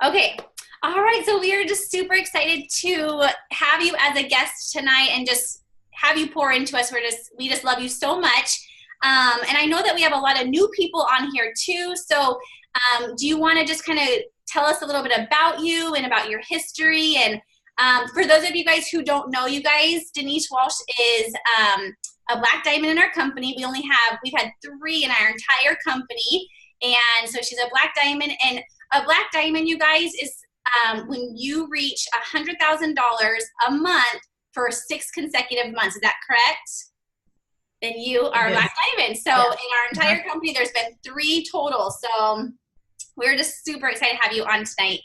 Okay. All right. So we are just super excited to have you as a guest tonight and just have you pour into us. We just love you so much. And I know that we have a lot of new people on here too. So do you want to just kind of tell us a little bit about you and about your history? And for those of you guys who don't know you guys, Denise Walsh is a black diamond in our company. We've had 3 in our entire company. And so she's a black diamond. And a black diamond, you guys, is when you reach $100,000 a month for 6 consecutive months. Is that correct? Then you are a black diamond. So in our entire company, there's been 3 total. So we're just super excited to have you on tonight.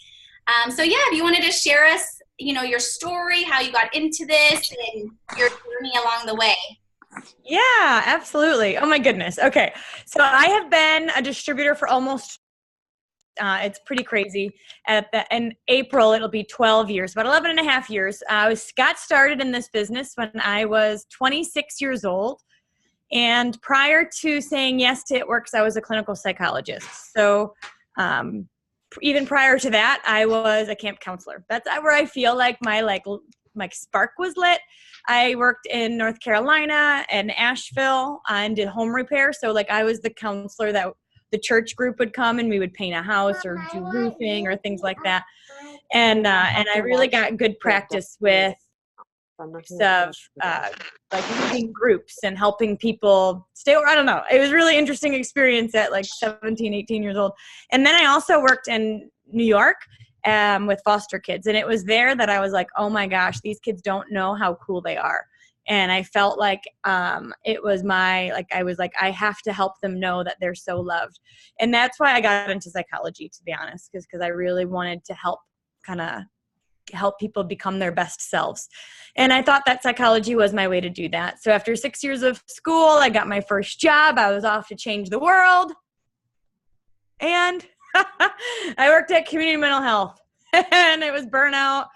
So yeah, if you want to just share us, your story, how you got into this, and your journey along the way. Yeah, absolutely. Oh my goodness. Okay. So I have been a distributor for almost, it's pretty crazy. In April, it'll be 12 years, about 11 and a half years. I got started in this business when I was 26 years old. And prior to saying yes to It Works, I was a clinical psychologist. So even prior to that, I was a camp counselor. That's where I feel like my spark was lit. I worked in North Carolina and Asheville and did home repair. So I was the counselor that the church group would come and we would paint a house or do roofing or things like that. And I really got good practice with leading groups and helping people I don't know. It was a really interesting experience at 17, 18 years old. And then I also worked in New York with foster kids. And it was there that I was like, oh my gosh, these kids don't know how cool they are. And I felt like it was I have to help them know that they're so loved. And that's why I got into psychology, to be honest, because I really wanted to help people become their best selves. And I thought that psychology was my way to do that. So after 6 years of school, I got my first job. I was off to change the world. And I worked at Community Mental Health. And it was burnout.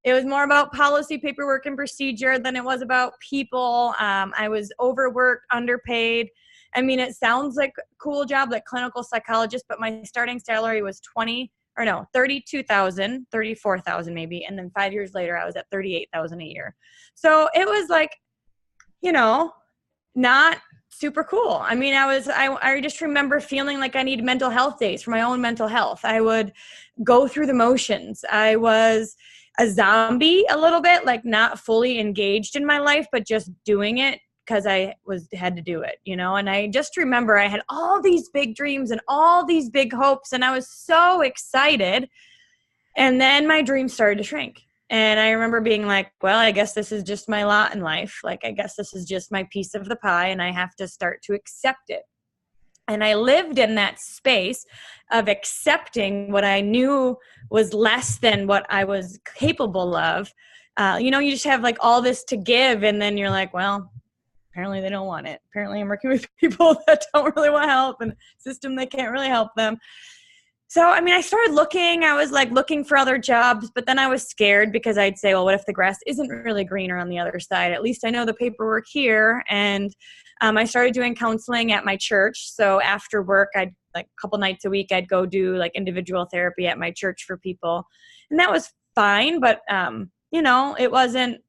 It was more about policy, paperwork, and procedure than it was about people. I was overworked, underpaid. I mean, it sounds like a cool job, like clinical psychologist, but my starting salary was $32,000, $34,000 maybe. And then 5 years later, I was at $38,000 a year. So it was not super cool. I mean, I just remember feeling like I needed mental health days for my own mental health. I would go through the motions. I was a zombie a little bit, not fully engaged in my life, but just doing it because I had to do it, and I just remember I had all these big dreams and all these big hopes, and I was so excited. And then my dreams started to shrink. And I remember being like, well, I guess this is just my lot in life. I guess this is just my piece of the pie, and I have to start to accept it. And I lived in that space of accepting what I knew was less than what I was capable of. You just have all this to give, and then you're like, well, apparently they don't want it. Apparently I'm working with people that don't really want help and a system that can't really help them. So, I mean, I started looking. I was looking for other jobs, but then I was scared because I'd say, well, what if the grass isn't really greener on the other side? At least I know the paperwork here. And I started doing counseling at my church. So after work, I'd a couple nights a week, I'd go do individual therapy at my church for people. And that was fine. But, it wasn't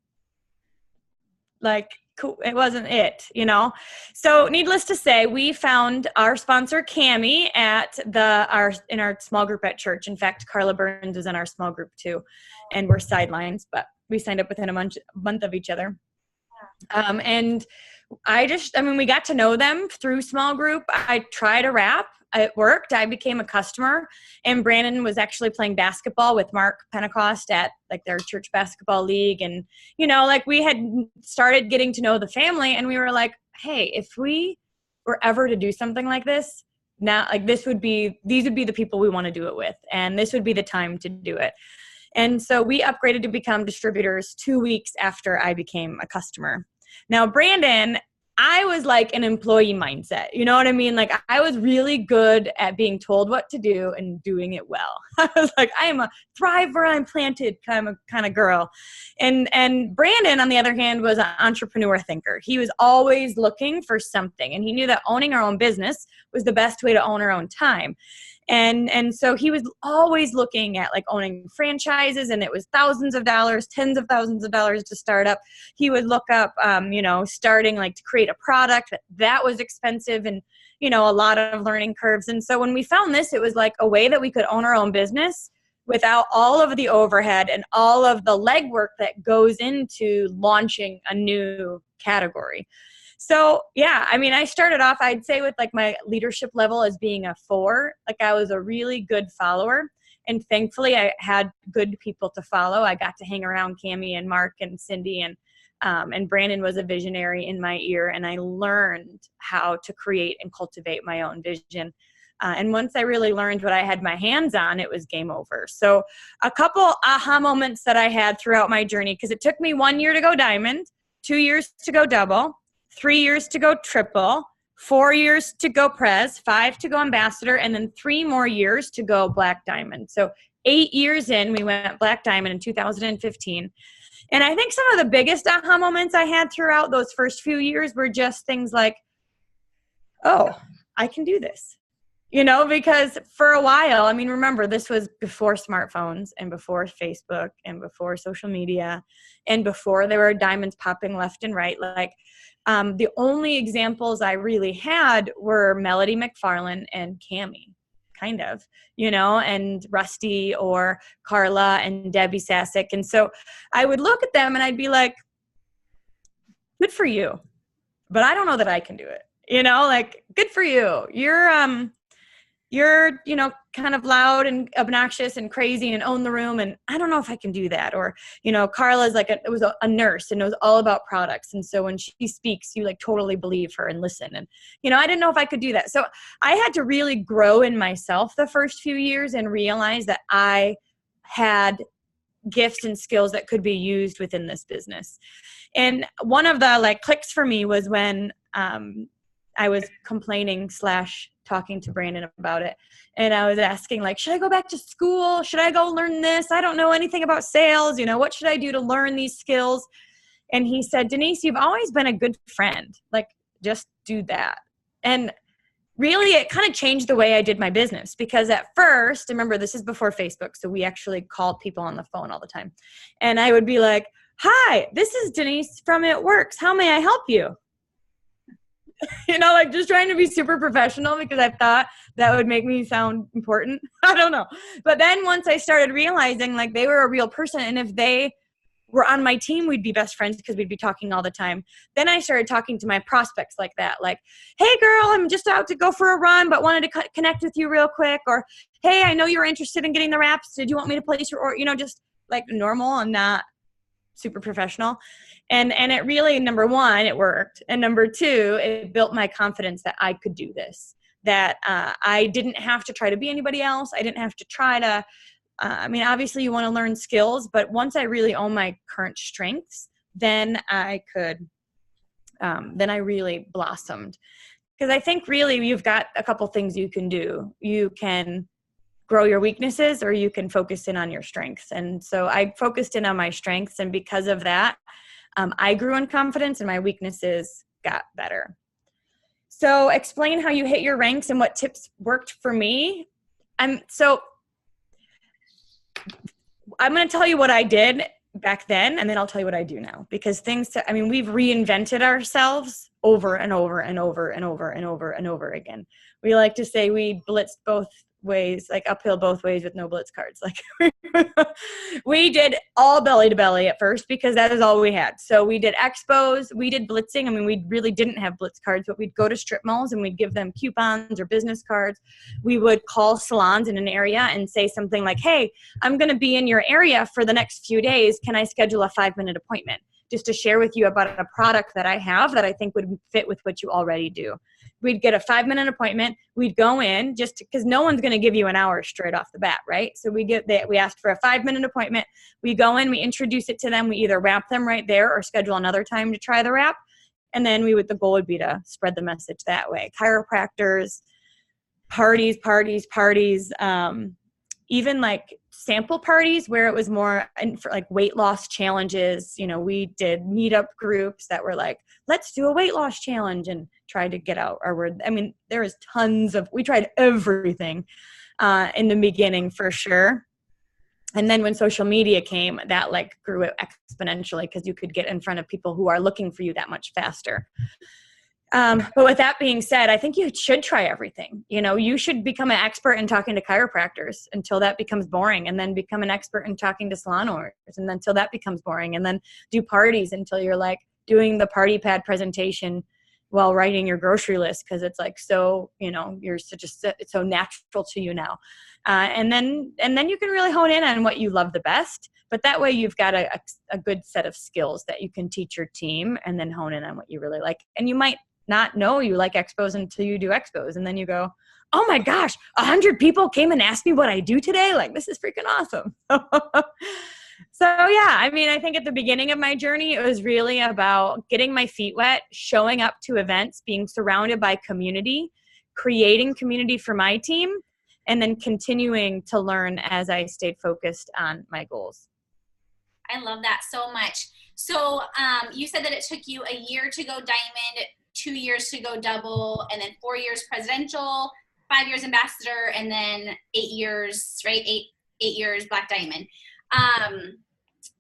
cool. It wasn't it, So needless to say, we found our sponsor, Cammie, in our small group at church. In fact, Carla Burns is in our small group too. And we're sidelines, but we signed up within a month of each other. And we got to know them through small group. I tried a rap. It worked. I became a customer, and Brandon was actually playing basketball with Mark Pentecost at their church basketball league. And, we had started getting to know the family, and we were like, hey, if we were ever to do something like this, now, these would be the people we want to do it with. And this would be the time to do it. And so we upgraded to become distributors 2 weeks after I became a customer. Now, Brandon, I was an employee mindset. You know what I mean? I was really good at being told what to do and doing it well. I was I am a thrive where I'm planted kind of girl. And Brandon, on the other hand, was an entrepreneur thinker. He was always looking for something. And he knew that owning our own business was the best way to own our own time. And so he was always looking at like owning franchises, and it was thousands of dollars, tens of thousands of dollars to start up. He would look up, starting like to create a product that was expensive, and, a lot of learning curves. And so when we found this, it was like a way that we could own our own business without all of the overhead and all of the legwork that goes into launching a new category. So yeah, I mean, I started off, I'd say, with like my leadership level as being a 4. Like I was a really good follower, and thankfully I had good people to follow. I got to hang around Cammie and Mark and Cindy, and Brandon was a visionary in my ear, and I learned how to create and cultivate my own vision. And once I really learned what I had my hands on, it was game over. So a couple aha moments that I had throughout my journey, because it took me 1 year to go diamond, 2 years to go double, 3 years to go triple, 4 years to go prez, 5 to go ambassador, and then 3 more years to go black diamond. So 8 years in, we went black diamond in 2015. And I think some of the biggest aha moments I had throughout those first few years were just things like, oh, I can do this. Because for a while, I mean, remember, this was before smartphones and before Facebook and before social media and before there were diamonds popping left and right. Like the only examples I really had were Melody McFarlane and Cammie, kind of, and Rusty or Carla and Debbie Sasick. And so I would look at them and I'd be like, good for you, but I don't know that I can do it. Like, good for you. You're, kind of loud and obnoxious and crazy and own the room. And I don't know if I can do that. Or, Carla's like, it was a nurse and knows all about products. And so when she speaks, you like totally believe her and listen. And, I didn't know if I could do that. So I had to really grow in myself the first few years and realize that I had gifts and skills that could be used within this business. And one of the like clicks for me was when, I was complaining / talking to Brandon about it. And I was asking, like, should I go back to school? Should I go learn this? I don't know anything about sales. What should I do to learn these skills? And he said, Denise, you've always been a good friend. Like, just do that. And really, it kind of changed the way I did my business, because at first, remember, this is before Facebook. So we actually called people on the phone all the time. And I would be like, hi, this is Denise from It Works. How may I help you? Like just trying to be super professional because I thought that would make me sound important. I don't know. But then once I started realizing like they were a real person, and if they were on my team, we'd be best friends because we'd be talking all the time. Then I started talking to my prospects like that. Like, hey girl, I'm just out to go for a run, but wanted to connect with you real quick. Or, hey, I know you were interested in getting the wraps. Did you want me to place your order? Just like normal and not super professional. And it really, number one, it worked. And number two, it built my confidence that I could do this, that I didn't have to try to be anybody else. I didn't have to try to, obviously you want to learn skills, but once I really own my current strengths, then I could, then I really blossomed. Because I think really you've got a couple things you can do. You can grow your weaknesses, or you can focus in on your strengths. And so I focused in on my strengths, and because of that, I grew in confidence and my weaknesses got better. So explain how you hit your ranks and what tips worked for me. I'm going to tell you what I did back then, and then I'll tell you what I do now, because we've reinvented ourselves over and over and over and over and over and over again. We like to say we blitzed both ways, like uphill both ways with no blitz cards. Like we did all belly to belly at first because that is all we had. So we did expos, we did blitzing. We really didn't have blitz cards, but we'd go to strip malls and we'd give them coupons or business cards. We would call salons in an area and say something like, hey, I'm going to be in your area for the next few days. Can I schedule a 5-minute appointment just to share with you about a product that I have that I think would fit with what you already do? We'd get a 5-minute appointment. We'd go in just because no one's going to give you an hour straight off the bat, right? So we asked for a 5-minute appointment. We go in, we introduce it to them. We either wrap them right there or schedule another time to try the wrap. And then the goal would be to spread the message that way. Chiropractors, parties, even like sample parties where it was more for like weight loss challenges. We did meetup groups that were like, let's do a weight loss challenge, and try to get out our word. There was we tried everything. in the beginning for sure. And then when social media came, that like grew exponentially because you could get in front of people who are looking for you that much faster. But with that being said, I think you should try everything. You know, you should become an expert in talking to chiropractors until that becomes boring, and then become an expert in talking to salon owners, and then until that becomes boring, and then do parties until you're like doing the party pad presentation while writing your grocery list because it's like so, you know, you're it's so natural to you now. And then you can really hone in on what you love the best. But that way you've got a good set of skills that you can teach your team and then hone in on what you really like. And you might not know you like expos until you do expos. And then you go, oh my gosh, 100 people came and asked me what I do today. Like, this is freaking awesome. So yeah, I mean, I think at the beginning of my journey, it was really about getting my feet wet, showing up to events, being surrounded by community, creating community for my team, and then continuing to learn as I stayed focused on my goals. I love that so much. So you said that it took you a year to go diamond, 2 years to go double, and then 4 years presidential, 5 years ambassador, and then 8 years, right? Eight years black diamond.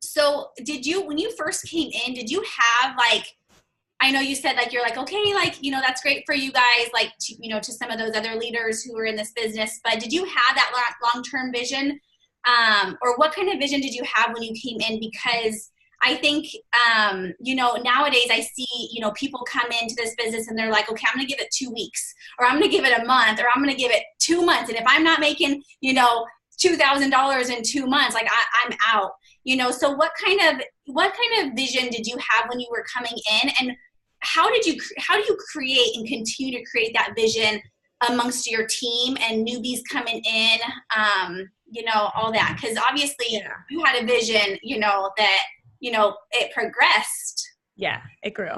So when you first came in, did you have like, I know you said like, you're like, okay, like, you know, that's great for you guys, like, to some of those other leaders who were in this business, but did you have that long-term vision? Or what kind of vision did you have when you came in? Because I think, nowadays I see, people come into this business and they're like, okay, I'm going to give it 2 weeks, or I'm going to give it a month, or I'm going to give it 2 months. And if I'm not making, $2,000 in 2 months, like I'm out, so what kind of vision did you have when you were coming in, and how do you create and continue to create that vision amongst your team and newbies coming in, all that? Because obviously you had a vision, that, it progressed. Yeah, it grew.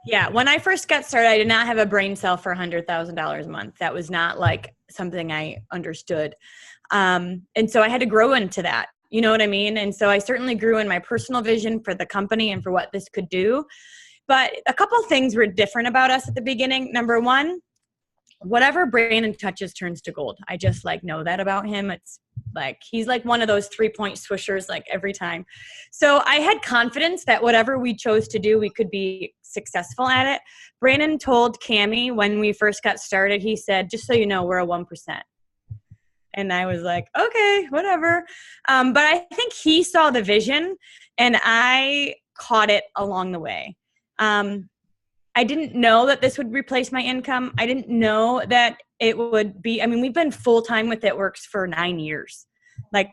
Yeah. When I first got started, I did not have a brain cell for $100,000 a month. That was not like something I understood. And so I had to grow into that. You know what I mean? And so I certainly grew in my personal vision for the company and for what this could do. But a couple of things were different about us at the beginning. Number one, whatever Brandon touches turns to gold. I just know that about him. It's like, he's like one of those 3-point swishers, like every time. So I had confidence that whatever we chose to do, we could be successful at it. Brandon told Cammie when we first got started, he said, just so you know, we're a 1%. And I was like, okay, whatever. But I think he saw the vision and I caught it along the way. I didn't know that this would replace my income. I didn't know that it would be, we've been full-time with It Works for 9 years. Like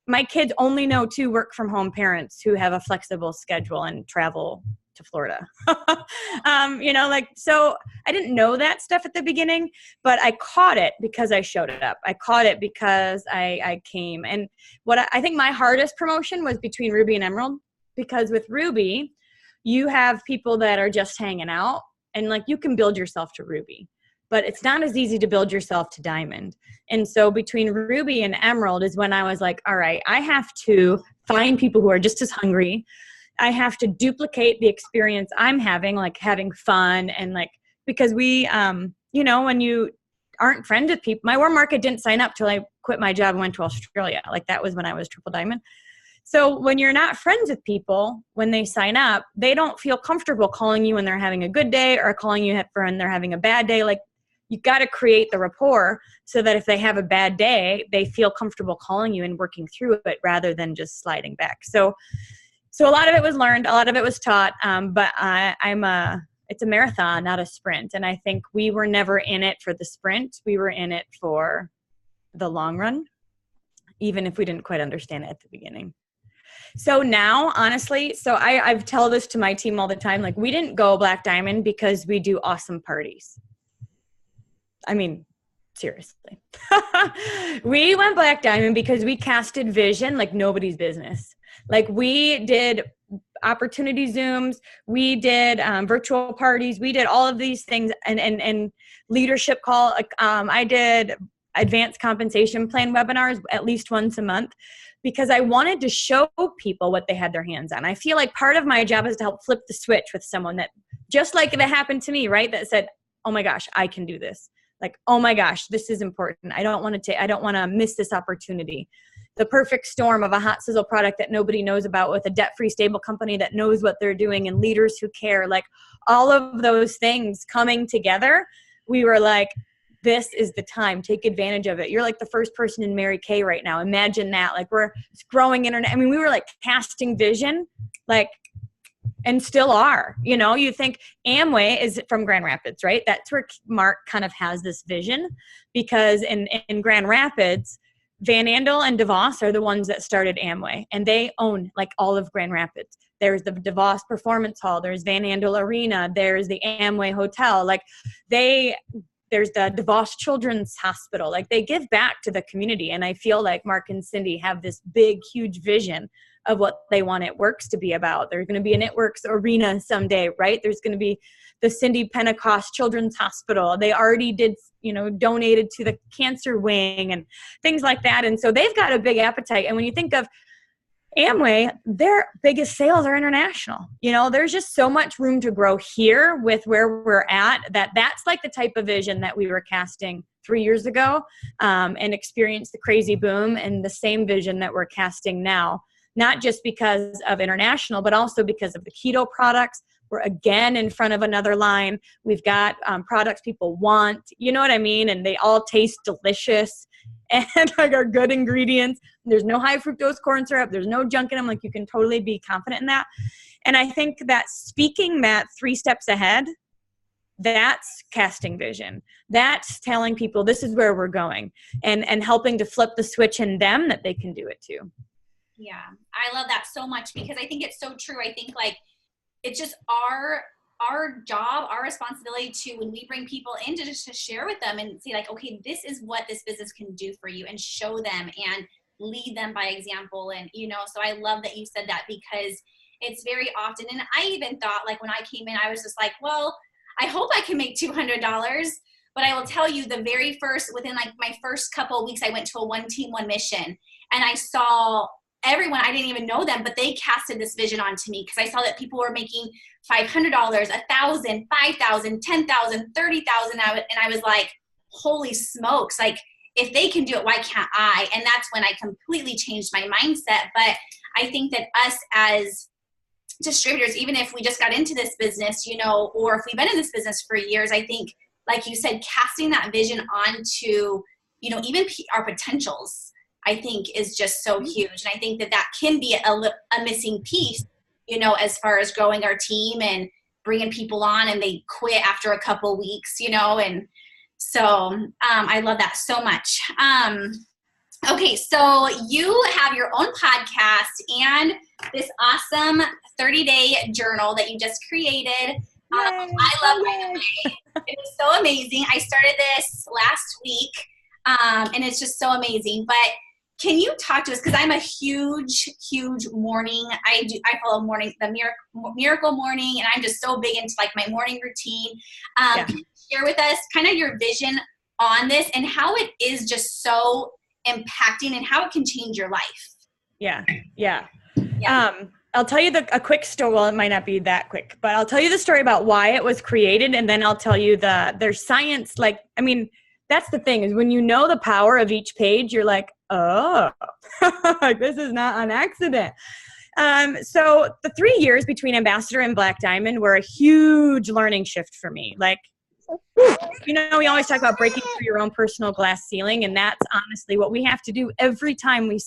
my kids only know 2 work from home parents who have a flexible schedule and travel to Florida. So I didn't know that stuff at the beginning, but I caught it because I showed up. I caught it because I came. And what I think my hardest promotion was between Ruby and Emerald, because with Ruby, you have people that are just hanging out and you can build yourself to Ruby, but it's not as easy to build yourself to Diamond. And so between Ruby and Emerald is when I was like, all right, I have to find people who are just as hungry. I have to duplicate the experience I'm having, like having fun. And because we, when you aren't friends with people, my warm market didn't sign up till I quit my job and went to Australia. That was when I was triple diamond. So when you're not friends with people, when they sign up, they don't feel comfortable calling you when they're having a good day or calling you when they're having a bad day. You got to create the rapport so that if they have a bad day, they feel comfortable calling you and working through it rather than just sliding back. So a lot of it was learned, a lot of it was taught, but it's a marathon, not a sprint. And I think we were never in it for the sprint. We were in it for the long run, even if we didn't quite understand it at the beginning. So now, honestly, I tell this to my team all the time, we didn't go Black Diamond because we do awesome parties. Seriously. We went Black Diamond because we casted vision like nobody's business. We did opportunity Zooms, we did virtual parties, we did all of these things and leadership call. I did advanced compensation plan webinars at least once a month because I wanted to show people what they had their hands on. I feel like part of my job is to help flip the switch with someone that, just like that happened to me, right? That said, oh my gosh, I can do this. Like, oh my gosh, this is important. I don't want to miss this opportunity. The perfect storm of a hot sizzle product that nobody knows about with a debt-free stable company that knows what they're doing and leaders who care, like all of those things coming together. We were like, this is the time. Take advantage of it. You're like the first person in Mary Kay right now. Imagine that. Like, we're growing internet. I mean, we were like casting vision, like, and still are. You know, you think Amway is from Grand Rapids, right? That's where Mark kind of has this vision, because in Grand Rapids, Van Andel and DeVos are the ones that started Amway, and they own like all of Grand Rapids. There's the DeVos Performance Hall. There's Van Andel Arena. There's the Amway Hotel. Like, there's the DeVos Children's Hospital. Like, they give back to the community. And I feel like Mark and Cindy have this big, huge vision of what they want It Works to be about. There's going to be an It Works arena someday, right? There's going to be the Cindy Pentecost Children's Hospital. They already did, donated to the cancer wing and things like that. And so they've got a big appetite. And when you think of Amway, their biggest sales are international. There's just so much room to grow here with where we're at, that's like the type of vision that we were casting 3 years ago, and experienced the crazy boom, and the same vision that we're casting now, not just because of international, but also because of the keto products. We're again in front of another line. We've got products people want, you know what I mean? And they all taste delicious and like are good ingredients. There's no high fructose corn syrup. There's no junk in them. Like, you can totally be confident in that. And I think that speaking that 3 steps ahead, that's casting vision. That's telling people this is where we're going, and helping to flip the switch in them that they can do it too. Yeah, I love that so much, because I think it's so true. I think like it's just our job, our responsibility to, when we bring people in, to just to share with them and say like, okay, this is what this business can do for you, and show them and lead them by example. And, so I love that you said that, because it's very often, and I even thought like when I came in, I was just like, well, I hope I can make $200. But I will tell you, within like my first couple of weeks, I went to a 1 team, 1 mission, and I saw everyone, I didn't even know them, but they casted this vision onto me, because I saw that people were making $500, $1,000, $5,000, $10,000, $30,000. And I was like, holy smokes. Like, if they can do it, why can't I? And that's when I completely changed my mindset. But I think that us as distributors, even if we just got into this business, or if we've been in this business for years, I think, like you said, casting that vision onto, even our potentials, I think is just so huge. And I think that can be a missing piece, as far as growing our team and bringing people on and they quit after a couple weeks, and so I love that so much. Okay, so you have your own podcast and this awesome 30-day journal that you just created. I love it. It was so amazing. I started this last week, and it's just so amazing. But can you talk to us? Because I'm a huge morning. I follow the miracle morning, and I'm just so big into like my morning routine. Can you share with us kind of your vision on this and how it is just so impacting and how it can change your life? Yeah. I'll tell you a quick story. Well, it might not be that quick, but I'll tell you the story about why it was created, and then I'll tell you there's science. Like, I mean, that's the thing, is when you know the power of each page, you're like, oh, this is not an accident. So the 3 years between Ambassador and Black Diamond were a huge learning shift for me. Like, we always talk about breaking through your own personal glass ceiling, and that's honestly what we have to do every time we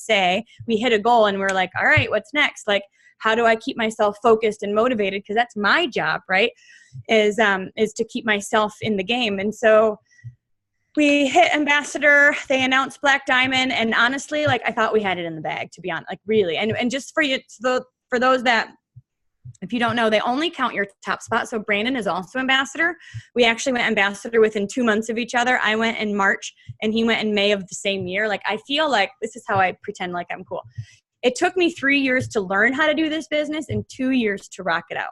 hit a goal and we're like, all right, what's next? Like, how do I keep myself focused and motivated? Because that's my job, right? Is to keep myself in the game. And so we hit Ambassador, they announced Black Diamond, and honestly, like, I thought we had it in the bag, to be honest, like, really. And just for you, for those that, if you don't know, they only count your top spot. So Brandon is also Ambassador. We actually went Ambassador within 2 months of each other. I went in March and he went in May of the same year. Like, I feel like this is how I pretend like I'm cool. It took me 3 years to learn how to do this business and 2 years to rock it out.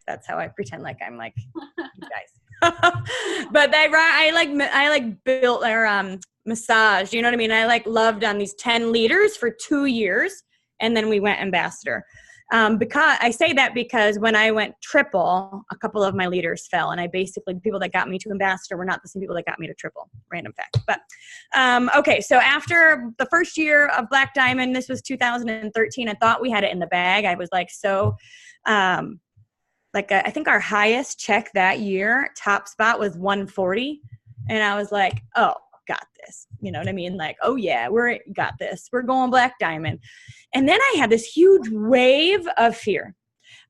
That's how I pretend like I'm like, you guys. But I built our massage. You know what I mean? I like loved on these 10 leaders for 2 years, and then we went Ambassador. Because I say that because when I went triple, a couple of my leaders fell, and the people that got me to ambassador were not the same people that got me to triple. Random fact. But okay, so after the first year of Black Diamond, this was 2013. I thought we had it in the bag. I was like I think our highest check that year, top spot, was 140, and I was like, oh, got this. You know what I mean? Like, oh yeah, got this. We're going Black Diamond. And then I had this huge wave of fear.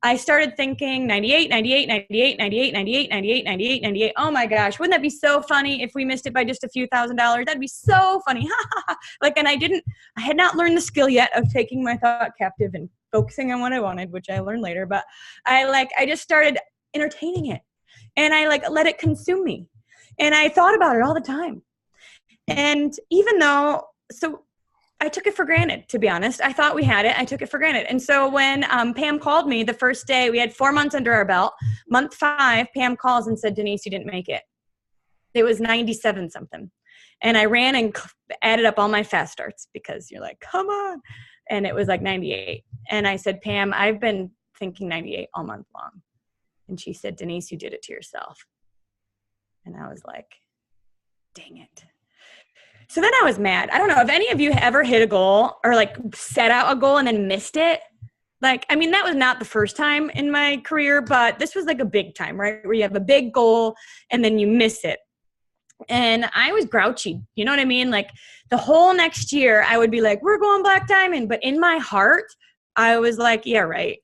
I started thinking 98, 98, 98, 98, 98, 98, 98, 98. Oh my gosh, wouldn't that be so funny if we missed it by just a few $1,000s? That'd be so funny. And I had not learned the skill yet of taking my thought captive and focusing on what I wanted, which I learned later. But I just started entertaining it, and I let it consume me. And I thought about it all the time. And even though, I took it for granted, to be honest. I thought we had it. I took it for granted. And so when Pam called me the first day, we had 4 months under our belt. Month 5, Pam calls and said, Denise, you didn't make it. It was 97 something. And I ran and added up all my fast starts because you're like, come on. And it was like 98. And I said, Pam, I've been thinking 98 all month long. And she said, Denise, you did it to yourself. And I was like, dang it. So then I was mad. I don't know if any of you ever hit a goal or set out a goal and then missed it. That was not the first time in my career, but this was a big time, right? Where you have a big goal and then you miss it. And I was grouchy. You know what I mean? The whole next year I would be like, we're going Black Diamond. But in my heart, I was like, yeah, right.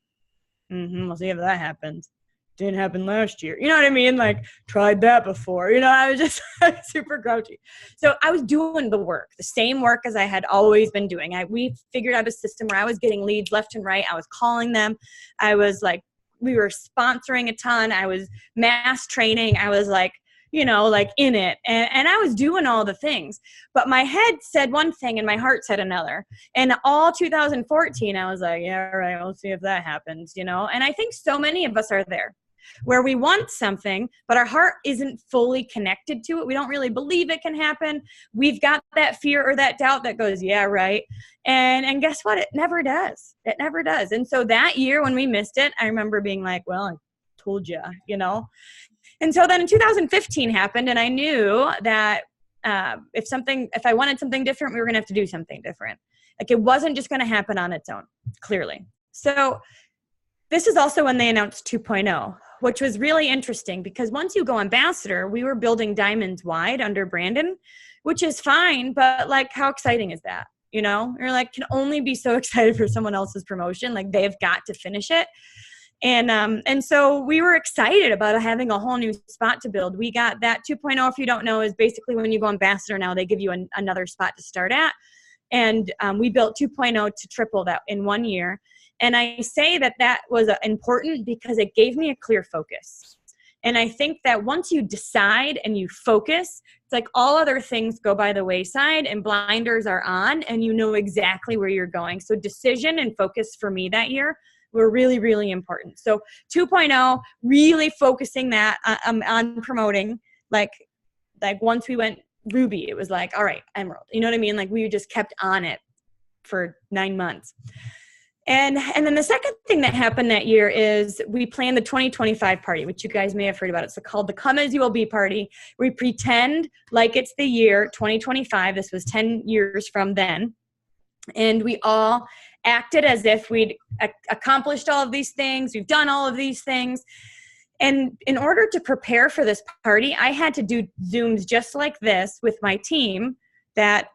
We'll see if that happens. Didn't happen last year. You know what I mean? Tried that before. I was just super grouchy. So I was doing the work, the same work as I had always been doing. We figured out a system where I was getting leads left and right. I was calling them. We were sponsoring a ton. I was mass training. I was in it. And I was doing all the things. But my head said one thing and my heart said another. And all 2014, I was like, yeah, all right, we'll see if that happens, And I think so many of us are there, where we want something, but our heart isn't fully connected to it. We don't really believe it can happen. We've got that fear or that doubt that goes, yeah, right. And guess what? It never does. It never does. And so that year when we missed it, I remember being like, well, I told you, And so then in 2015 happened, and I knew that if I wanted something different, we were going to have to do something different. It wasn't just going to happen on its own, clearly. So this is also when they announced 2.0, which was really interesting because once you go ambassador, we were building diamonds wide under Brandon, which is fine, but how exciting is that? You're can only be so excited for someone else's promotion. They've got to finish it. And so we were excited about having a whole new spot to build. We got that 2.0, if you don't know, is basically when you go ambassador now, they give you another spot to start at. And we built 2.0 to triple that in 1 year. And I say that was important because it gave me a clear focus. And I think that once you decide and you focus, it's all other things go by the wayside and blinders are on and you know exactly where you're going. So decision and focus for me that year were really, really important. So 2.0, really focusing that on promoting, once we went Ruby, it was all right, Emerald. You know what I mean? We just kept on it for 9 months. And then the second thing that happened that year is we planned the 2025 party, which you guys may have heard about. It's called the Come As You Will Be party. We pretend like it's the year 2025. This was 10 years from then. And we all acted as if we'd accomplished all of these things. We've done all of these things. And in order to prepare for this party, I had to do Zooms just like this with my team that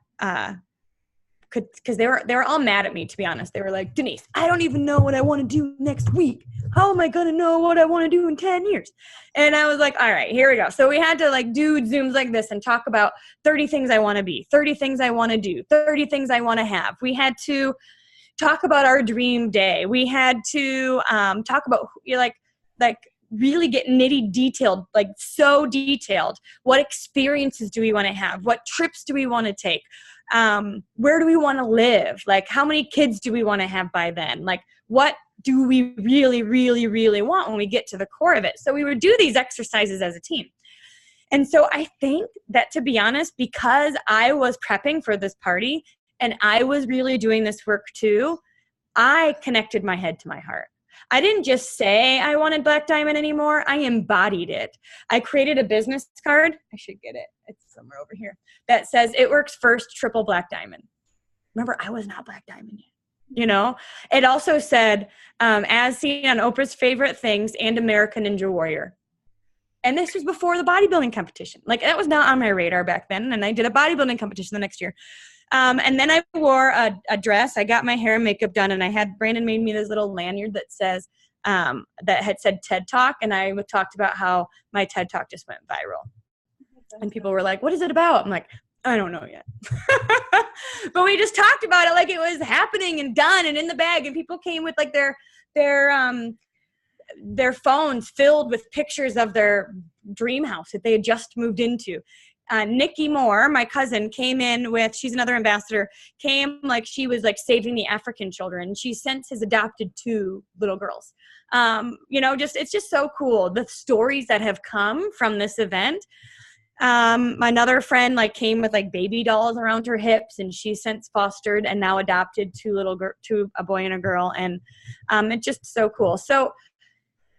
because they were all mad at me, to be honest. They were like, Denise, I don't even know what I want to do next week. How am I going to know what I want to do in 10 years? And I was like, all right, here we go. So we had to do Zooms like this and talk about 30 things I want to be, 30 things I want to do, 30 things I want to have. We had to talk about our dream day. We had to talk about really get nitty detailed, so detailed. What experiences do we want to have? What trips do we want to take? Where do we want to live? How many kids do we want to have by then? What do we really, really, really want when we get to the core of it? So we would do these exercises as a team. And so I think that, to be honest, because I was prepping for this party and I was really doing this work too, I connected my head to my heart. I didn't just say I wanted Black Diamond anymore. I embodied it. I created a business card. I should get it. It's somewhere over here. That says it works first, triple Black Diamond. Remember, I was not Black Diamond yet. You know, it also said, as seen on Oprah's Favorite Things and American Ninja Warrior. And this was before the bodybuilding competition. Like, that was not on my radar back then. And I did a bodybuilding competition the next year. And then I wore a dress. I got my hair and makeup done. And I had Brandon made me this little lanyard that says, that had said TED Talk. And I talked about how my TED Talk just went viral. And people were like, what is it about? I'm like, I don't know yet. But we just talked about it like it was happening and done and in the bag. And people came with like their phones filled with pictures of their dream house that they had just moved into. Nikki Moore, my cousin, came in with, she's another ambassador, came like she was like saving the African children. She since has adopted 2 little girls. You know, it's just so cool. The stories that have come from this event. Another friend like came with like baby dolls around her hips, and she's since fostered and now adopted 2 a boy and a girl. And it's just so cool. So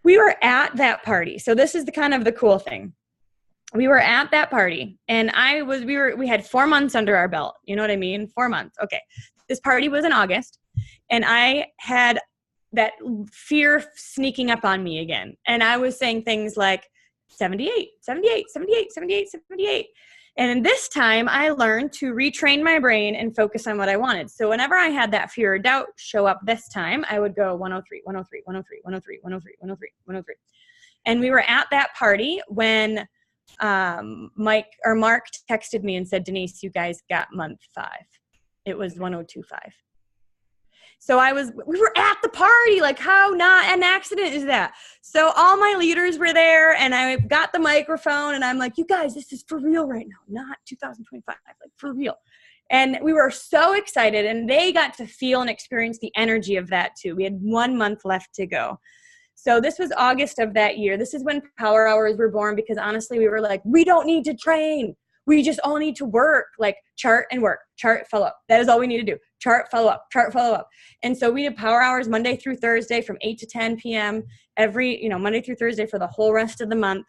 we were at that party. So this is the kind of the cool thing. We were at that party, and we had 4 months under our belt. You know what I mean? 4 months. Okay. This party was in August, and I had that fear sneaking up on me again. And I was saying things like 78, 78, 78, 78, 78. And this time I learned to retrain my brain and focus on what I wanted. So whenever I had that fear or doubt show up this time, I would go 103, 103, 103, 103, 103, 103, 103. And we were at that party when Mark texted me and said, Denise, you guys got month 5. It was 1025. So we were at the party, like how not an accident is that? So all my leaders were there, and I got the microphone, and I'm like, you guys, this is for real right now, not 2025, like for real. And we were so excited, and they got to feel and experience the energy of that too. We had 1 month left to go. So this was August of that year. This is when Power Hours were born, because honestly, we were like, we don't need to train. We just all need to work, like chart and work, chart, follow up. That is all we need to do. Chart, follow up, chart, follow up. And so we did Power Hours Monday through Thursday from 8 to 10 p.m. Monday through Thursday for the whole rest of the month.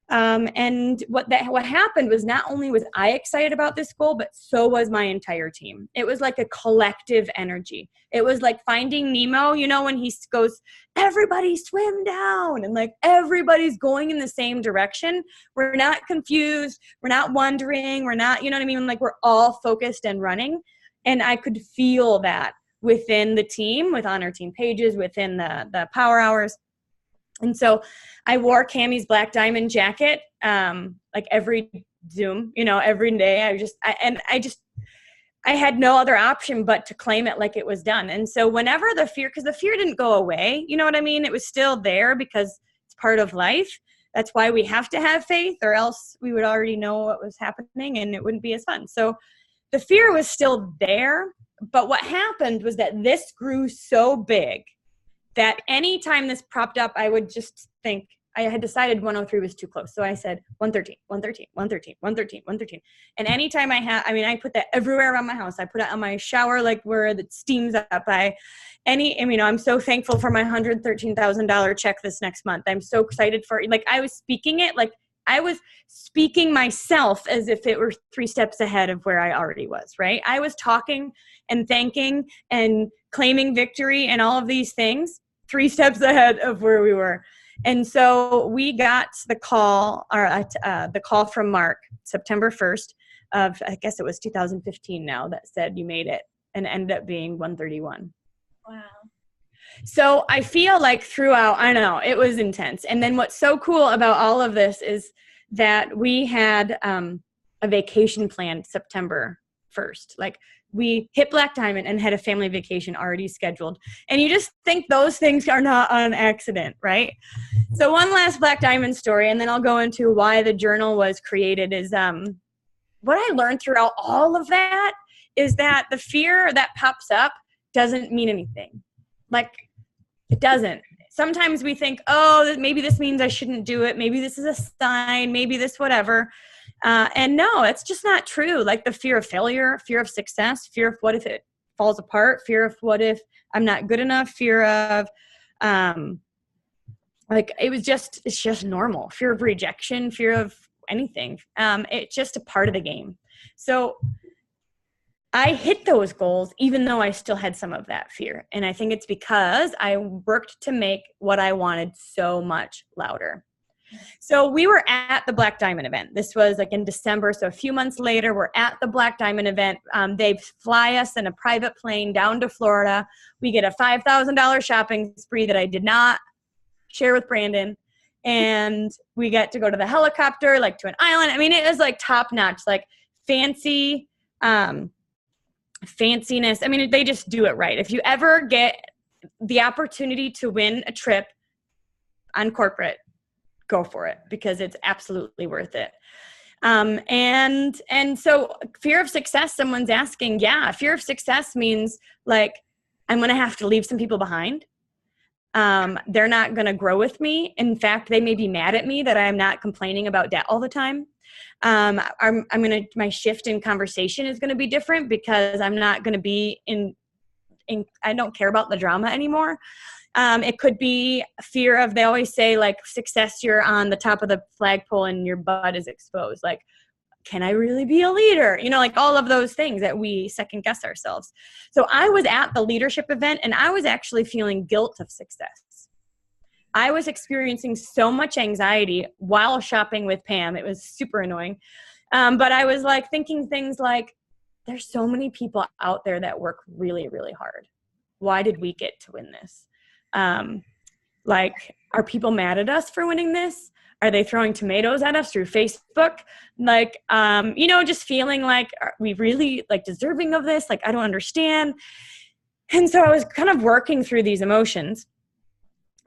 And what happened was not only was I excited about this goal, but so was my entire team. It was like a collective energy. It was like Finding Nemo, you know, when he goes, everybody swim down, and like everybody's going in the same direction. We're not confused. We're not wondering. We're not, you know what I mean? Like we're all focused and running. And I could feel that within the team, on our team pages, within the Power Hours. And so I wore Cammie's Black Diamond jacket, like every Zoom, you know, every day. I had no other option but to claim it like it was done. And so whenever because the fear didn't go away, you know what I mean? It was still there because it's part of life. That's why we have to have faith, or else we would already know what was happening and it wouldn't be as fun. So the fear was still there. But what happened was that this grew so big that anytime this propped up, I would just think, I had decided 103 was too close. So I said 113, 113, 113, 113, 113. And anytime I put that everywhere around my house. I put it on my shower, like where it steams up. I'm so thankful for my $113,000 check this next month. I'm so excited for, like, I was speaking it, like I was speaking myself as if it were 3 steps ahead of where I already was, right? I was talking and thanking and claiming victory and all of these things 3 steps ahead of where we were. And so we got the call from Mark, September 1st of, I guess it was 2015 now, that said you made it, and ended up being 131. Wow. So I feel like throughout, I know, it was intense. And then what's so cool about all of this is that we had a vacation planned September 1st. Like we hit Black Diamond and had a family vacation already scheduled. And you just think those things are not on accident, right? So one last Black Diamond story, and then I'll go into why the journal was created, is what I learned throughout all of that is that the fear that pops up doesn't mean anything. Like, it doesn't. Sometimes we think, oh, maybe this means I shouldn't do it. Maybe this is a sign. Maybe this whatever. And no, it's just not true. Like the fear of failure, fear of success, fear of what if it falls apart, fear of what if I'm not good enough, fear of, it's just normal. Fear of rejection, fear of anything. It's just a part of the game. So I hit those goals, even though I still had some of that fear. And I think it's because I worked to make what I wanted so much louder. So we were at the Black Diamond event. This was like in December. So a few months later, we're at the Black Diamond event. They fly us in a private plane down to Florida. We get a $5,000 shopping spree that I did not share with Brandon. And we get to go to the helicopter, like to an island. I mean, it was like top notch, like fancy, fanciness. I mean, they just do it right. If you ever get the opportunity to win a trip on corporate, go for it, because it's absolutely worth it. And so fear of success, someone's asking, fear of success means like, I'm going to have to leave some people behind. They're not going to grow with me. In fact, they may be mad at me that I'm not complaining about debt all the time. My shift in conversation is going to be different because I'm not going to be I don't care about the drama anymore. It could be fear of, they always say like success, you're on the top of the flagpole and your butt is exposed. Like, can I really be a leader? Like all of those things that we second guess ourselves. So I was at the leadership event and I was actually feeling guilt of success. I was experiencing so much anxiety while shopping with Pam. It was super annoying. But I was like thinking things like, there's so many people out there that work really, really hard. Why did we get to win this? Like, are people mad at us for winning this? Are they throwing tomatoes at us through Facebook? Like, just feeling like, are we really like deserving of this? Like, I don't understand. And so I was kind of working through these emotions.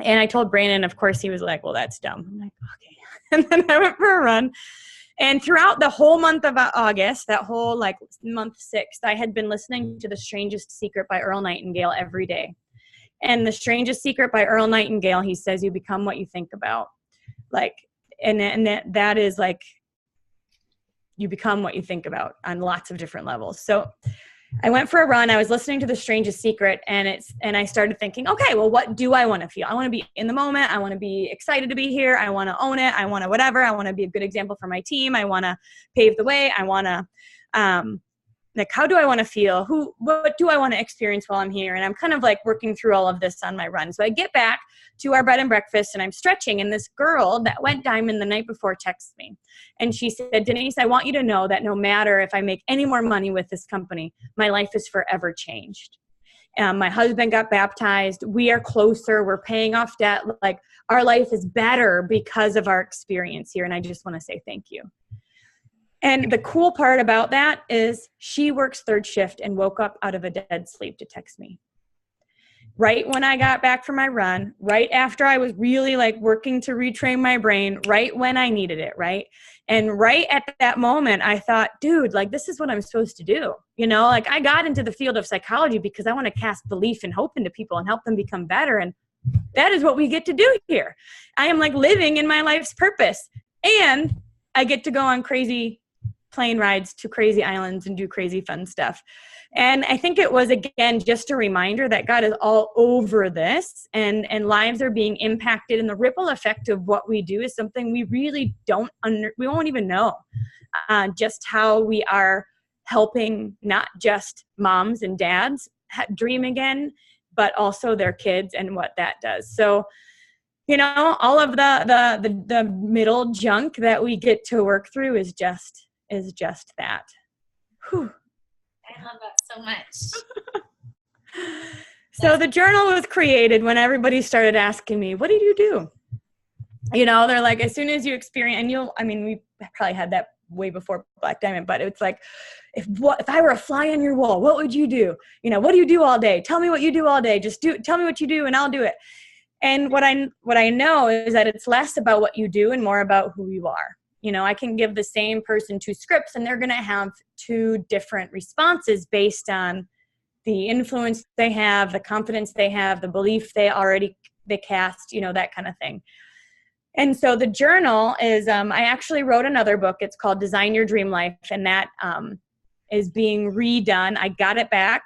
And I told Brandon, of course, he was like, well, that's dumb. I'm like, okay. And then I went for a run. And throughout the whole month of August, that whole like month 6, I had been listening to The Strangest Secret by Earl Nightingale every day. And The Strangest Secret by Earl Nightingale, he says, you become what you think about. Like, and that is like, you become what you think about on lots of different levels. So I went for a run. I was listening to The Strangest Secret, and I started thinking, okay, well, what do I want to feel? I want to be in the moment. I want to be excited to be here. I want to own it. I want to whatever. I want to be a good example for my team. I want to pave the way. I want to, like, how do I want to feel? What do I want to experience while I'm here? And I'm kind of like working through all of this on my run. So I get back to our bed and breakfast and I'm stretching. And this girl that went diamond the night before texts me. And she said, Denise, I want you to know that no matter if I make any more money with this company, my life is forever changed. My husband got baptized. We are closer. We're paying off debt. Like, our life is better because of our experience here. And I just want to say thank you. And the cool part about that is she works third shift and woke up out of a dead sleep to text me. Right when I got back from my run, right after I was really like working to retrain my brain, right when I needed it, right? And right at that moment, I thought, dude, like, this is what I'm supposed to do. Like, I got into the field of psychology because I want to cast belief and hope into people and help them become better. And that is what we get to do here. I am like living in my life's purpose. And I get to go on crazy plane rides to crazy islands and do crazy fun stuff. And I think it was, again, just a reminder that God is all over this, and lives are being impacted, and the ripple effect of what we do is something we really we won't even know just how we are helping not just moms and dads dream again, but also their kids and what that does. So, all of the middle junk that we get to work through is just that. Whew. I love that so much. So the journal was created when everybody started asking me, what did you do? They're like, as soon as you experience, and we probably had that way before Black Diamond, but it's like, if I were a fly on your wall, what would you do? What do you do all day? Tell me what you do all day. Tell me what you do and I'll do it. And what I know is that it's less about what you do and more about who you are. I can give the same person 2 scripts and they're going to have 2 different responses based on the influence they have, the confidence they have, the belief they cast, that kind of thing. And so the journal is, I actually wrote another book. It's called Design Your Dream Life. And that is being redone. I got it back.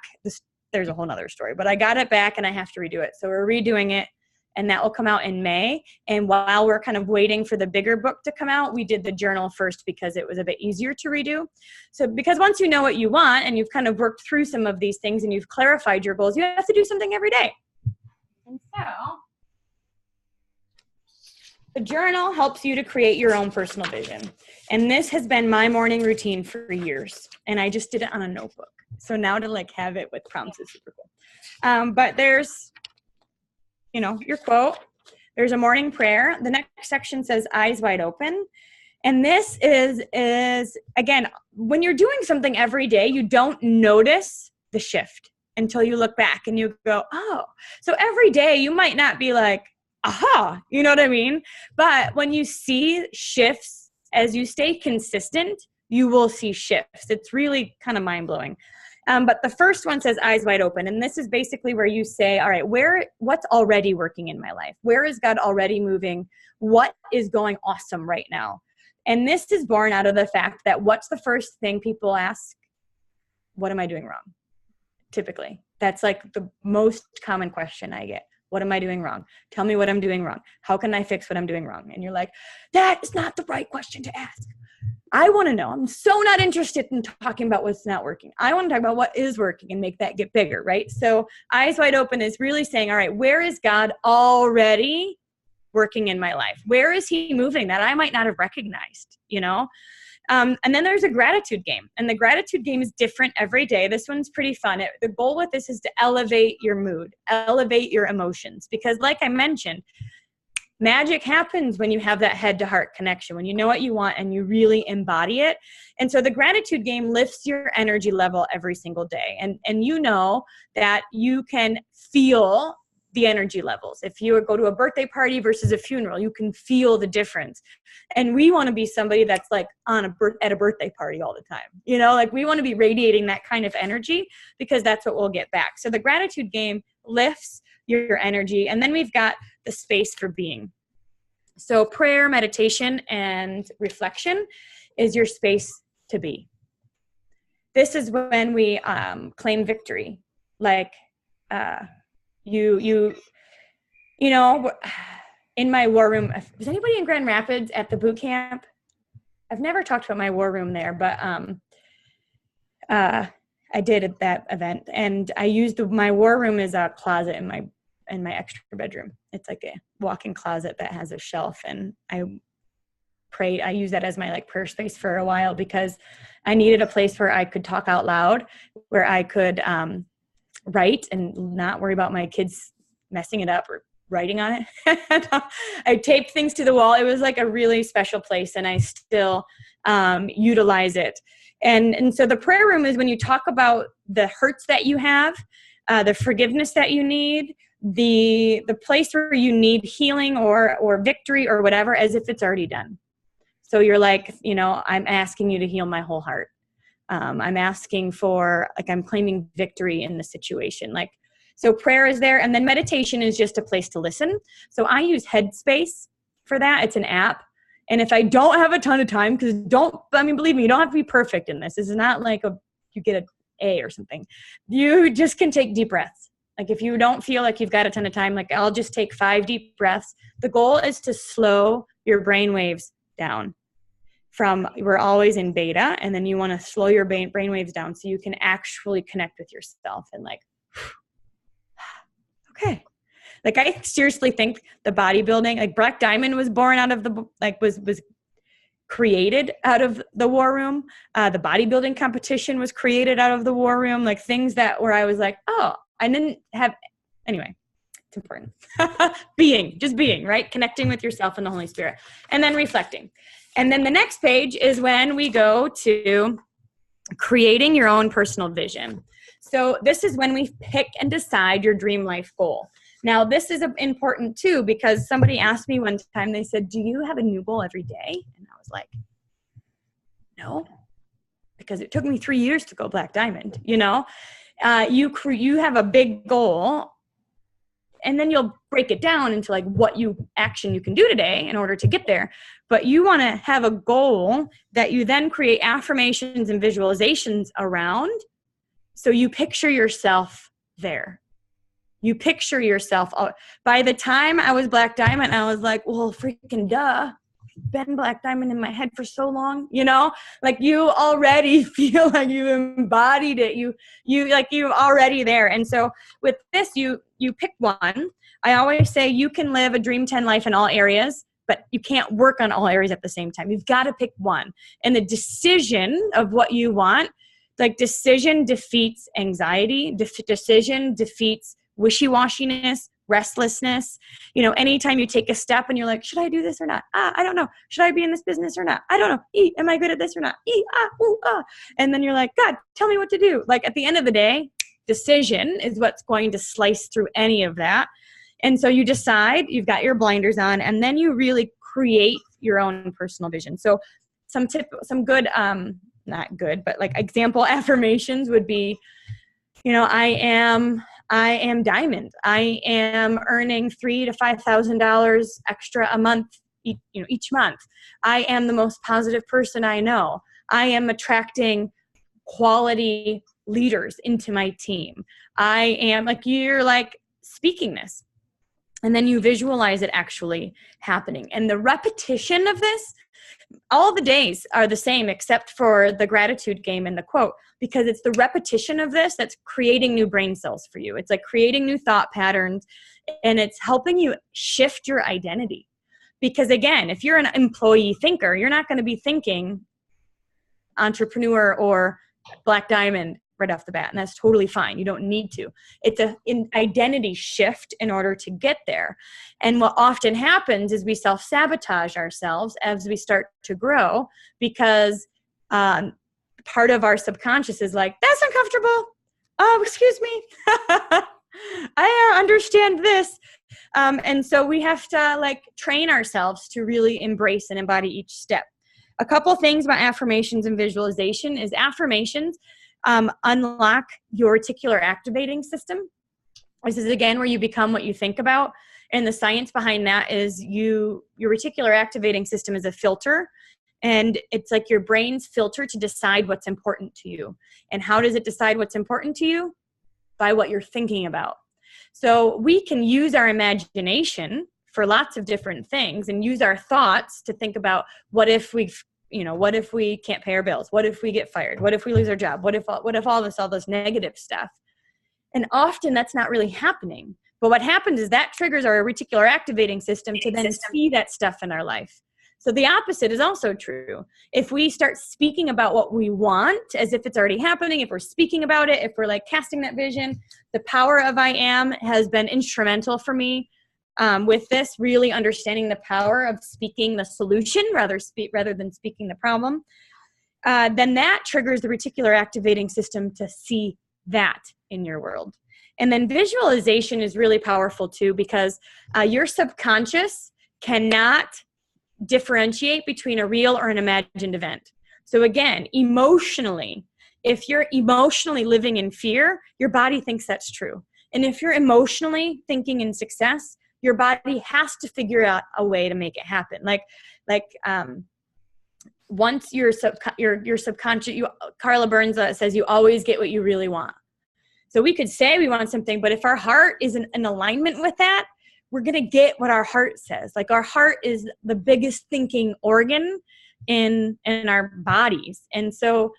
there's a whole nother story, but I got it back and I have to redo it. So we're redoing it, and that will come out in May. And while we're kind of waiting for the bigger book to come out, we did the journal first because it was a bit easier to redo. So because once you know what you want and you've kind of worked through some of these things and you've clarified your goals, you have to do something every day. And so the journal helps you to create your own personal vision. And this has been my morning routine for years. And I just did it on a notebook. So now to like have it with prompts is super cool. But there's, you know, your quote. There's a morning prayer. The next section says eyes wide open. And this is again, when you're doing something every day, you don't notice the shift until you look back and you go, oh. So every day you might not be like, aha, you know what I mean? But when you see shifts, as you stay consistent, you will see shifts. It's really kind of mind-blowing. But the first one says eyes wide open. And this is basically where you say, all right, what's already working in my life? Where is God already moving? What is going awesome right now? And this is born out of the fact that what's the first thing people ask? What am I doing wrong? Typically. That's like the most common question I get. What am I doing wrong? Tell me what I'm doing wrong. How can I fix what I'm doing wrong? And you're like, that is not the right question to ask. I want to know. I'm so not interested in talking about what's not working. I want to talk about what is working and make that get bigger, right? So eyes wide open is really saying, all right, where is God already working in my life? Where is he moving that I might not have recognized, you know? And then there's a gratitude game. And the gratitude game is different every day. This one's pretty fun. The goal with this is to elevate your mood, elevate your emotions. Because like I mentioned, magic happens when you have that head-to-heart connection, when you know what you want and you really embody it. And so the gratitude game lifts your energy level every single day. And you know that you can feel the energy levels. If you go to a birthday party versus a funeral, you can feel the difference. And we want to be somebody that's like at a birthday party all the time. You know, like we want to be radiating that kind of energy because that's what we'll get back. So the gratitude game lifts your energy. And then we've got the space for being. So prayer, meditation, and reflection is your space to be. This is when we claim victory. Like you know, in my war room, was anybody in Grand Rapids at the boot camp? I've never talked about my war room there, but I did at that event, and I used my war room as a closet in my extra bedroom. It's like a walk-in closet that has a shelf, and I used that as my like prayer space for a while because I needed a place where I could talk out loud, where I could write and not worry about my kids messing it up or writing on it. I taped things to the wall. It was like a really special place, and I still utilize it. And so the prayer room is when you talk about the hurts that you have, the forgiveness that you need, the place where you need healing or victory or whatever, as if it's already done. So you're like, you know, I'm asking you to heal my whole heart. I'm asking for, like, I'm claiming victory in the situation. Like, so prayer is there. And then meditation is just a place to listen. So I use Headspace for that. It's an app. And if I don't have a ton of time, because believe me, you don't have to be perfect in this. This is not like you get an A or something. You just can take deep breaths. Like if you don't feel like you've got a ton of time, like I'll just take 5 deep breaths. The goal is to slow your brain waves down. We're always in beta, and then you want to slow your brain waves down so you can actually connect with yourself and like, okay. Like I seriously think the bodybuilding, like Black Diamond was born out of was created out of the war room. The bodybuilding competition was created out of the war room. Like things where I was like, oh, I didn't have, anyway, it's important. Just being, right? Connecting with yourself and the Holy Spirit. And then reflecting. And then the next page is when we go to creating your own personal vision. So this is when we pick and decide your dream life goal. Now, this is important too, because somebody asked me one time, they said, do you have a new goal every day? And I was like, no, because it took me 3 years to go Black Diamond, you know? You have a big goal, and then you'll break it down into like what action you can do today in order to get there. But you want to have a goal that you then create affirmations and visualizations around. So you picture yourself there. You picture yourself. By the time I was Black Diamond, I was like, well, freaking duh. Been Black Diamond in my head for so long, like you already feel like you embodied it. You like you're already there. And so with this, you pick one. I always say you can live a Dream 10 life in all areas, but you can't work on all areas at the same time. You've got to pick one. And the decision of what you want, like decision defeats anxiety, decision defeats wishy-washiness, restlessness. Anytime you take a step and you're like, should I do this or not? I don't know. Should I be in this business or not? I don't know. Am I good at this or not? And then you're like, God, tell me what to do. Like at the end of the day, decision is what's going to slice through any of that. And so you decide, you've got your blinders on, and then you really create your own personal vision. So some good, not good, but like example affirmations would be, I am diamond. I am earning $3,000 to $5,000 extra a month, each month. I am the most positive person I know. I am attracting quality leaders into my team. I am you're speaking this. And then you visualize it actually happening. And the repetition of this, all the days are the same except for the gratitude game and the quote, because it's the repetition of this that's creating new brain cells for you. It's like creating new thought patterns, and it's helping you shift your identity. Because again, if you're an employee thinker, you're not going to be thinking entrepreneur or Black Diamond right off the bat, and that's totally fine. You don't need to. It's an identity shift in order to get there. And what often happens is we self-sabotage ourselves as we start to grow, because part of our subconscious is like, that's uncomfortable. Oh, excuse me. I understand this. And so we have to train ourselves to really embrace and embody each step. A couple things about affirmations and visualization is affirmations unlock your reticular activating system. This is again where you become what you think about. And the science behind that is your reticular activating system is a filter. And it's like your brain's filter to decide what's important to you. And how does it decide what's important to you? By what you're thinking about. So we can use our imagination for lots of different things and use our thoughts to think about what if we can't pay our bills? What if we get fired? What if we lose our job? What if all this negative stuff? And often that's not really happening. But what happens is that triggers our reticular activating system to then see that stuff in our life. So the opposite is also true. If we start speaking about what we want as if it's already happening, if we're speaking about it, if we're casting that vision, the power of I am has been instrumental for me with this, really understanding the power of speaking the solution rather than speaking the problem. Then that triggers the reticular activating system to see that in your world. And then visualization is really powerful too, because your subconscious cannot differentiate between a real or an imagined event. So again, emotionally, if you're emotionally living in fear, your body thinks that's true. And if you're emotionally thinking in success, your body has to figure out a way to make it happen. Once your subconscious, Carla Burns says you always get what you really want. So we could say we want something, but if our heart isn't in alignment with that, we're going to get what our heart says. Our heart is the biggest thinking organ in our bodies. And so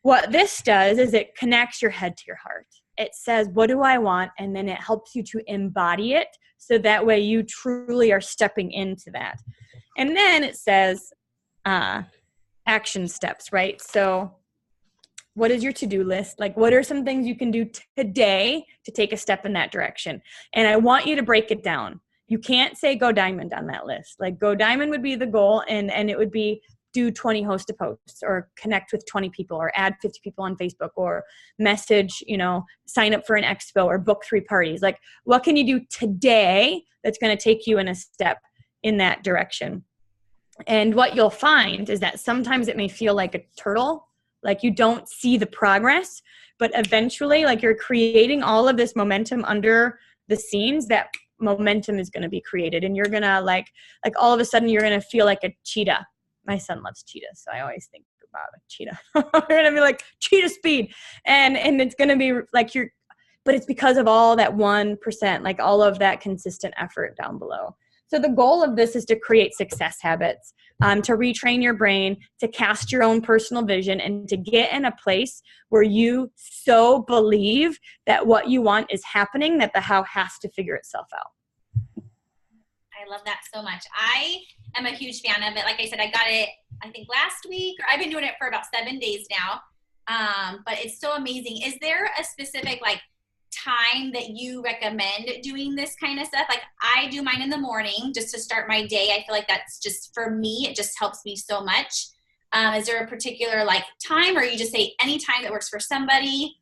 what this does is it connects your head to your heart. It says, what do I want? And then it helps you to embody it. So that way you truly are stepping into that. And then it says action steps, right? So what is your to-do list? What are some things you can do today to take a step in that direction? And I want you to break it down. You can't say go diamond on that list. Go diamond would be the goal, and it would be do 20 host-to posts, or connect with 20 people, or add 50 people on Facebook, or message, sign up for an expo, or book 3 parties. What can you do today that's going to take you in a step in that direction? And what you'll find is that sometimes it may feel like a turtle, you don't see the progress, but eventually, you're creating all of this momentum under the scenes. That momentum is going to be created, and you're going to all of a sudden you're going to feel like a cheetah. My son loves cheetahs, so I always think about a cheetah. You're going to be cheetah speed, and it's going to be but it's because of all that 1%, like all of that consistent effort down below. So the goal of this is to create success habits, to retrain your brain, to cast your own personal vision, and to get in a place where you so believe that what you want is happening that the how has to figure itself out. I love that so much. I am a huge fan of it. Like I said, I got it, I think last week, or I've been doing it for about 7 days now. But it's so amazing. Is there a specific like time that you recommend doing this kind of stuff? Like I do mine in the morning just to start my day. I feel like that's just for me, it just helps me so much. Is there a particular like time, or you just say any time that works for somebody?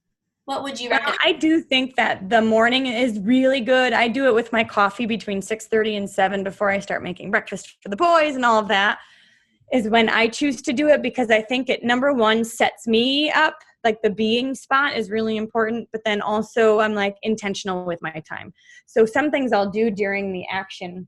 What would you recommend? I do think that the morning is really good. I do it with my coffee between 6:30 and 7 before I start making breakfast for the boys and all of that is when I choose to do it, because I think it, number one, sets me up. Like the being spot is really important, but then also I'm like intentional with my time. So some things I'll do during the action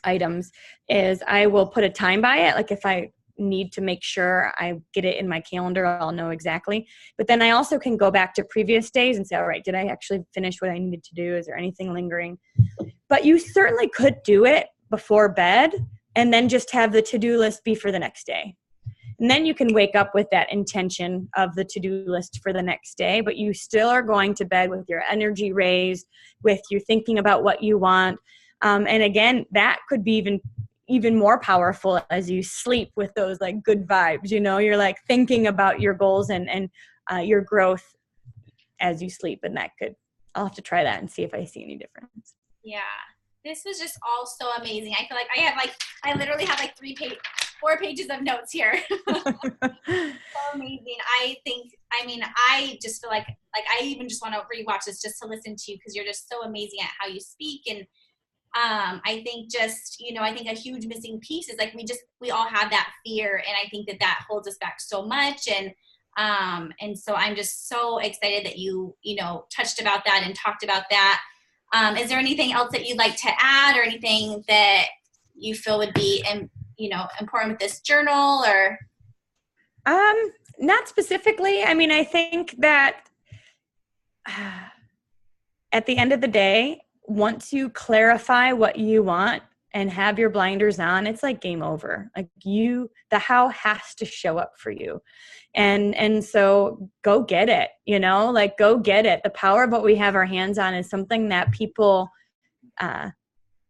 items is I will put a time by it. Like if I need to make sure I get it in my calendar, I'll know exactly. But then I also can go back to previous days and say, all right, did I actually finish what I needed to do? Is there anything lingering? But you certainly could do it before bed and then just have the to-do list be for the next day. And then you can wake up with that intention of the to-do list for the next day, but you still are going to bed with your energy raised, with you thinking about what you want. And again, that could be even more powerful as you sleep with those like good vibes, you know, you're like thinking about your goals and your growth as you sleep. And I'll have to try that and see if I see any difference. Yeah. This was just all so amazing. I feel like I literally have like 4 pages of notes here. So amazing. I just feel like I even just want to rewatch this just to listen to you, because you're just so amazing at how you speak. And I think just, I think a huge missing piece is like we all have that fear, and I think that holds us back so much. And so I'm just so excited that you touched about that and talked about that. Is there anything else that you'd like to add, or anything that you feel would be, important with this journal, or? Not specifically. I mean, I think that at the end of the day, once you clarify what you want and have your blinders on, it's like game over. Like the how has to show up for you. And so go get it, go get it. The power of what we have our hands on is something that people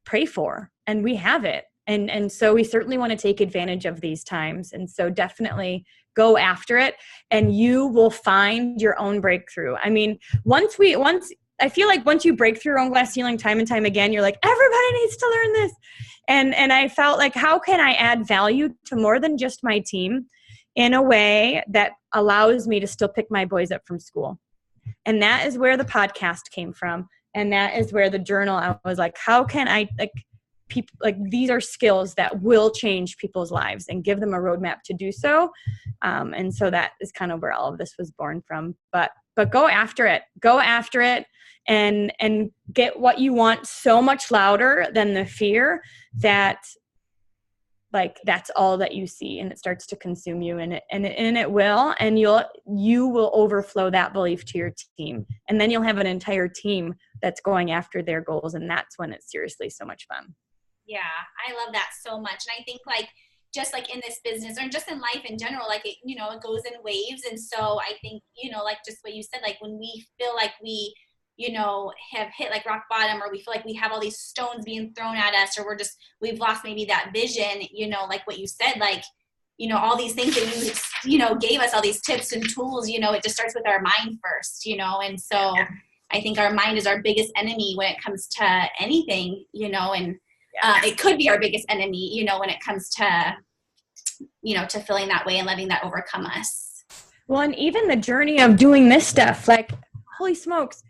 pray for, and we have it. And so we certainly want to take advantage of these times. And so definitely go after it, and you will find your own breakthrough. I mean, I feel like once you break through your own glass ceiling time and time again, you're like, everybody needs to learn this. And I felt like, how can I add value to more than just my team in a way that allows me to still pick my boys up from school? And that is where the podcast came from. And that is where the journal, I was like, how can I, people, these are skills that will change people's lives, and give them a roadmap to do so. And so that is kind of where all of this was born from. But go after it. Go after it and get what you want so much louder than the fear that that's all that you see, and it starts to consume you, and it will, and you will overflow that belief to your team, and then you'll have an entire team that's going after their goals, and that's when it's seriously so much fun. Yeah, I love that so much. And I think just in this business, or just in life in general, it goes in waves. And so I think, just what you said, when we feel like we, have hit rock bottom, or we feel like we have all these stones being thrown at us, or we've lost maybe that vision, like what you said, all these things that you gave us, all these tips and tools, it just starts with our mind first, and so I think our mind is our biggest enemy when it comes to anything, and it could be our biggest enemy, when it comes to, to feeling that way and letting that overcome us. Well, and even the journey of doing this stuff, holy smokes,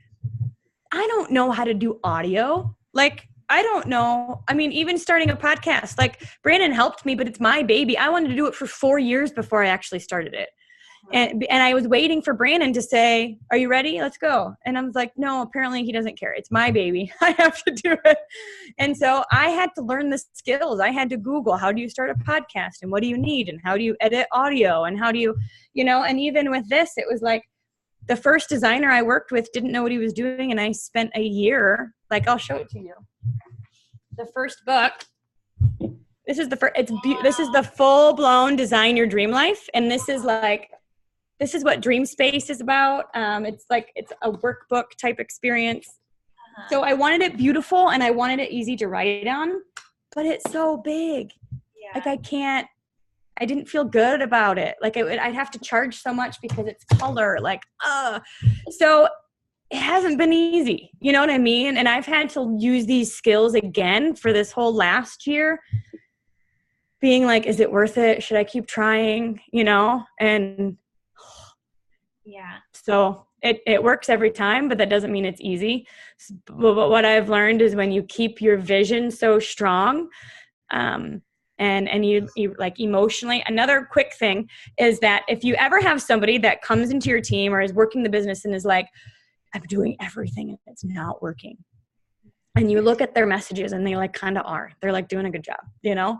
I don't know how to do audio. I don't know. I mean, even starting a podcast, Brandon helped me, but it's my baby. I wanted to do it for 4 years before I actually started it. And I was waiting for Brandon to say, are you ready? Let's go. And I was like, no, apparently he doesn't care. It's my baby. I have to do it. And so I had to learn the skills. I had to Google, how do you start a podcast, and what do you need, and how do you edit audio, and how do you, and even with this, it was the first designer I worked with didn't know what he was doing, and I spent a year, like, I'll show it to you. The first book, this is this is the full-blown Design Your Dream Life, and this is what Dream Space is about. It's a workbook type experience. So I wanted it beautiful, and I wanted it easy to write on, but it's so big. Yeah. Like, I didn't feel good about it. Like, I'd have to charge so much because it's color. So it hasn't been easy. You know what I mean? And I've had to use these skills again for this whole last year, being like, is it worth it? Should I keep trying? You know? And yeah. So it works every time, but that doesn't mean it's easy. But what I've learned is when you keep your vision so strong, and you like emotionally, another quick thing is that if you ever have somebody that comes into your team or is working the business and is like, I'm doing everything and it's not working. And you look at their messages and they like kind of are. They're like doing a good job, you know?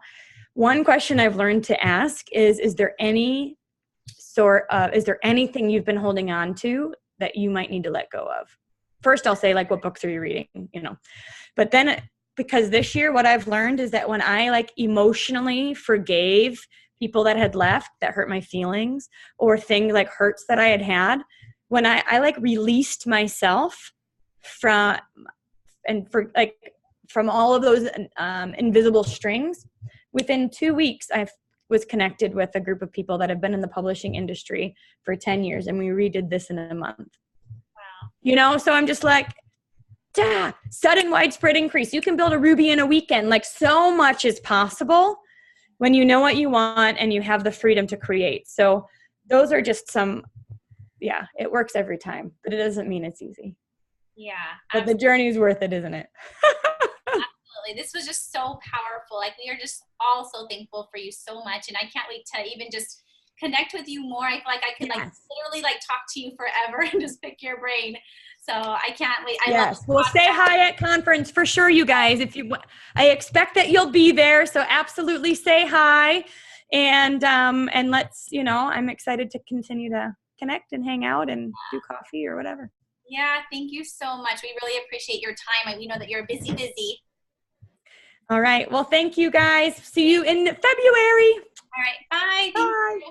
One question I've learned to ask is there anything you've been holding on to that you might need to let go of? First, I'll say, like, what books are you reading, you know? But then, because this year what I've learned is that when I like emotionally forgave people that had left that hurt my feelings, or things like hurts that I had, when I like released myself from all of those invisible strings, within 2 weeks I was connected with a group of people that have been in the publishing industry for 10 years, and we redid this in a month. Wow. You know, so I'm just like, sudden widespread increase. You can build a Ruby in a weekend. Like, so much is possible when you know what you want and you have the freedom to create. So those are just some, it works every time, but it doesn't mean it's easy. Yeah. But the journey is worth it, isn't it? Absolutely. This was just so powerful. Like, we are just all so thankful for you so much. And I can't wait to even just connect with you more. I feel like I could literally like talk to you forever and just pick your brain. So I can't wait. We'll say hi at conference for sure, you guys. I expect that you'll be there, so absolutely say hi, and let's, you know, I'm excited to continue to connect and hang out and do coffee or whatever. Yeah, thank you so much. We really appreciate your time, and we know that you're busy. All right. Well, thank you guys. See you in February. All right. Bye. Bye.